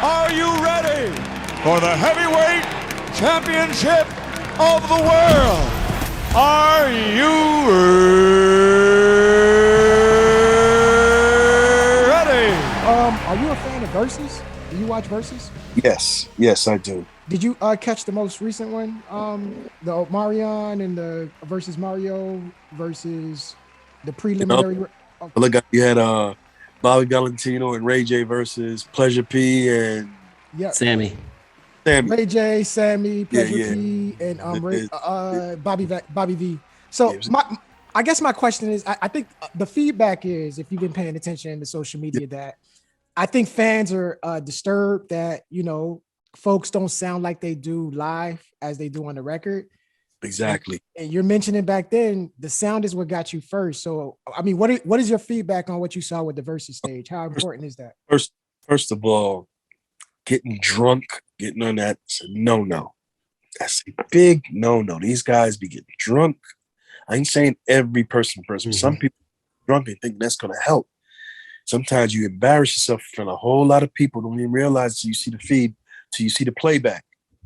Are you ready for the heavyweight championship of the world? Are you ready? Are you a fan of Verzuz? Do you watch Verzuz? Yes, I do. Did you catch the most recent one? The Marion and the versus Mario versus the preliminary. Look, you had Bobby Valentino and Ray J versus Pleasure P and Sammy. Ray J, Sammy, Pleasure P, and Bobby V. So I guess my question is, I think the feedback is, if you've been paying attention to social media, that I think fans are disturbed that, folks don't sound like they do live as they do on the record. Exactly. And you're mentioning back then, the sound is what got you first. So, I mean, what is your feedback on what you saw with the Verzuz stage? How important is that? First of all, getting drunk, getting on that's a no-no. That's a big no-no. These guys be getting drunk. I ain't saying every person. Mm-hmm. Some people drunk and think that's going to help. Sometimes you embarrass yourself in front of a whole lot of people. Don't even realize till you see the feed, till you see the playback.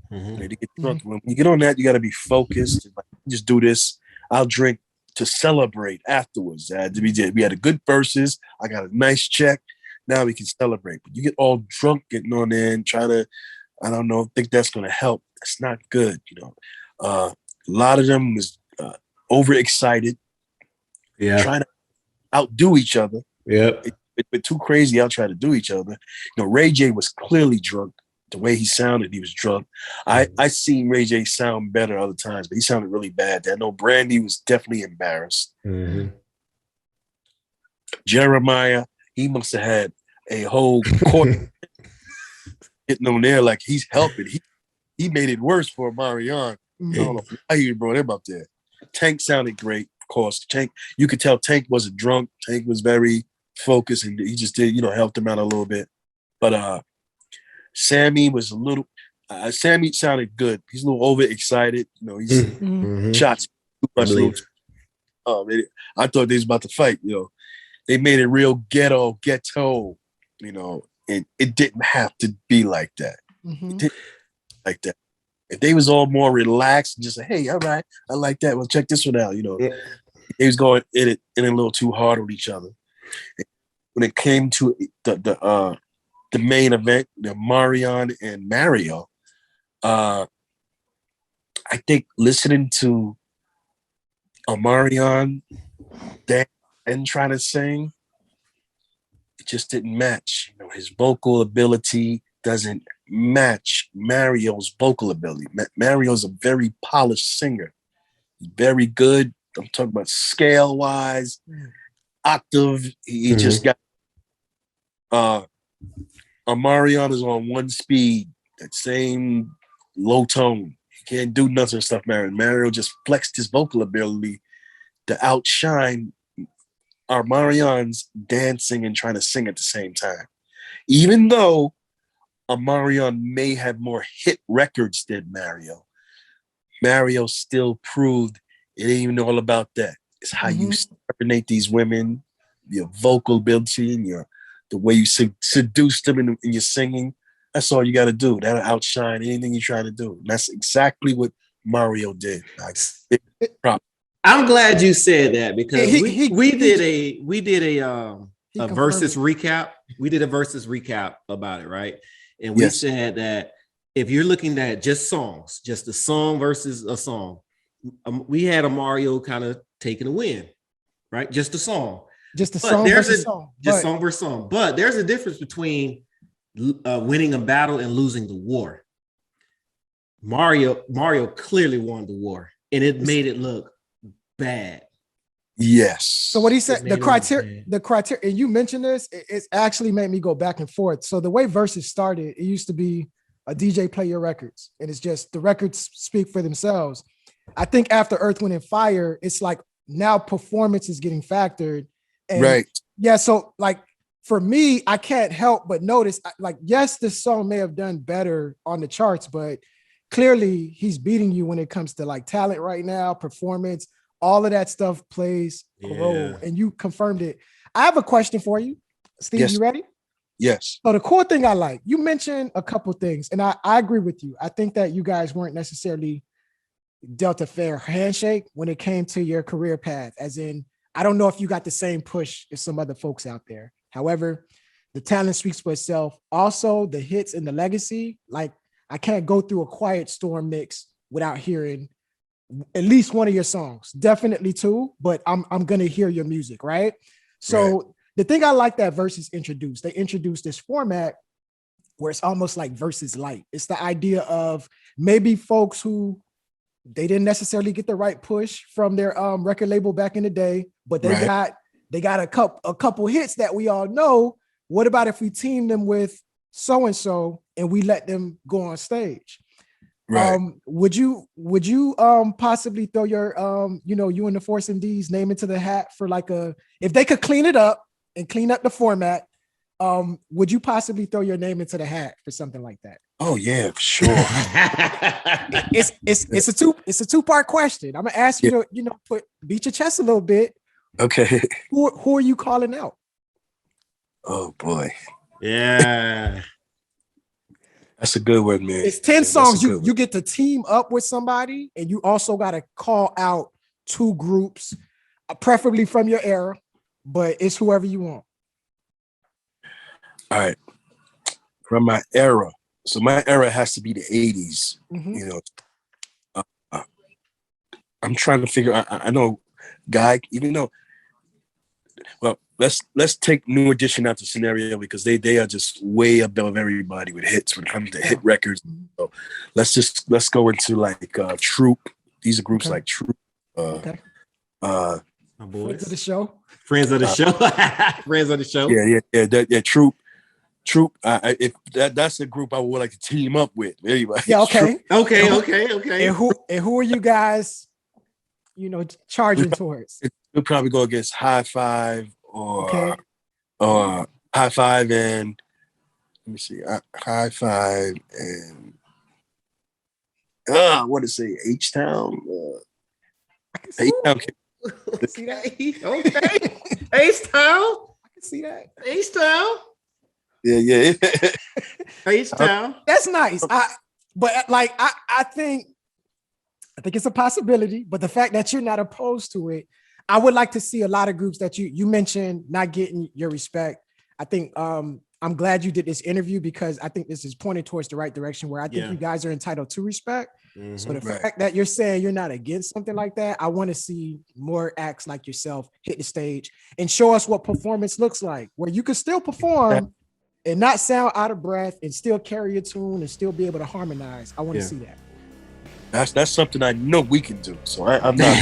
Mm-hmm. They get drunk. When you get on that, you got to be focused. Like, just do this. I'll drink to celebrate afterwards. We had a good verses. I got a nice check. Now we can celebrate. But you get all drunk getting on there and try to, I don't know, think that's going to help. That's not good. A lot of them was overexcited. Yeah. Trying to outdo each other. Yep. But too crazy out trying to do each other. Ray J was clearly drunk. The way he sounded, he was drunk. I seen Ray J sound better other times, but he sounded really bad. I know Brandy was definitely embarrassed. Mm-hmm. Jeremiah, he must have had a whole court getting on there like he's helping. He made it worse for Marion. Mm-hmm. I don't know why he brought him up there. Tank sounded great, of course. Tank, you could tell Tank wasn't drunk. Tank was very focused, and he just did, helped him out a little bit. But Sammy was a little. Sammy sounded good. He's a little overexcited. He's shots too much. I thought they was about to fight. They made it real ghetto, and it didn't have to be like that. Mm-hmm. It didn't like that. If they was all more relaxed and just say, "Hey, all right, I like that. Well, check this one out." They was going in a little too hard with each other. When it came to the main event, the Marion and Mario, I think listening to Marion dance and trying to sing, it just didn't match. His vocal ability doesn't match Mario's vocal ability. Mario's a very polished singer. He's very good. I'm talking about scale-wise, octave. He just got Marion is on one speed, that same low tone. He can't do nothing stuff, Mario just flexed his vocal ability to outshine our Marion's dancing and trying to sing at the same time. Even though Marion may have more hit records than Mario still proved it ain't even all about that. It's how you serenade these women, your vocal ability, and the way you seduce them in your singing. That's all you got to do. That'll outshine anything you're trying to do. And that's exactly what Mario did. I'm glad you said that, because we did a Verzuz recap. We did a Verzuz recap about it, right? And we said that if you're looking at just songs, just a song versus a song, we had a Mario kind of taking a win, right? Just a song. Song versus song. Song versus song. But there's a difference between winning a battle and losing the war. Mario clearly won the war, and it made it look bad. Yes. So what he said, the criteria, and you mentioned this, it's actually made me go back and forth. So the way Verzuz started, it used to be a DJ play your records, and it's just the records speak for themselves. I think after Earth, Wind, and Fire, it's like now performance is getting factored. And right. Yeah. So like for me, I can't help but notice, like, yes, this song may have done better on the charts, but clearly he's beating you when it comes to like talent right now, performance, all of that stuff plays a role, and you confirmed it. I have a question for you, Steve. Yes. You ready? Yes. So the core thing I like, you mentioned a couple things, and I agree with you. I think that you guys weren't necessarily dealt a fair handshake when it came to your career path. As in, I don't know if you got the same push as some other folks out there. However, the talent speaks for itself. Also, the hits and the legacy. Like, I can't go through a Quiet Storm mix without hearing at least one of your songs. Definitely two, but I'm gonna hear your music, right? So the thing I like that Verzuz introduced, they introduced this format where it's almost like Verzuz light. It's the idea of maybe folks who they didn't necessarily get the right push from their record label back in the day, but they got a couple hits that we all know. What about if we team them with so and so and we let them go on stage? Right. Would you possibly throw your you and the Force M.D.s name into the hat for like if they could clean it up and clean up the format, would you possibly throw your name into the hat for something like that? Oh yeah, for sure. It's a two-part question. I'm gonna ask you to beat your chest a little bit. Okay. Who are you calling out? Oh boy. Yeah. That's a good one, man. It's 10 songs. You get to team up with somebody, and you also got to call out two groups, preferably from your era, but it's whoever you want. All right. From my era. So my era has to be the 80s. Mm-hmm. I'm trying to figure out, I know Guy, even though, well, let's take New Edition out the scenario because they are just way above everybody with hits when it comes to hit records. So let's go into like Troop. These are groups like Troop. My boys. Friends of the show. Friends of the show. Friends of the show. Yeah. Troop. If that's a group I would like to team up with. Anyway. Yeah. Okay. Okay. And who are you guys? Charging towards? We'll probably go against High Five or High Five and let me see, High Five and I want to say H-Town. H-Town. See that? Okay. H-Town. I can see that. H-Town. Yeah. H-Town. That's nice. I think it's a possibility, but the fact that you're not opposed to it, I would like to see a lot of groups that you mentioned not getting your respect. I think I'm glad you did this interview because I think this is pointed towards the right direction where I think you guys are entitled to respect. Mm-hmm. So the fact that you're saying you're not against something like that, I want to see more acts like yourself hit the stage and show us what performance looks like, where you can still perform and not sound out of breath and still carry a tune and still be able to harmonize. I want to see that. That's something I know we can do. So I'm not.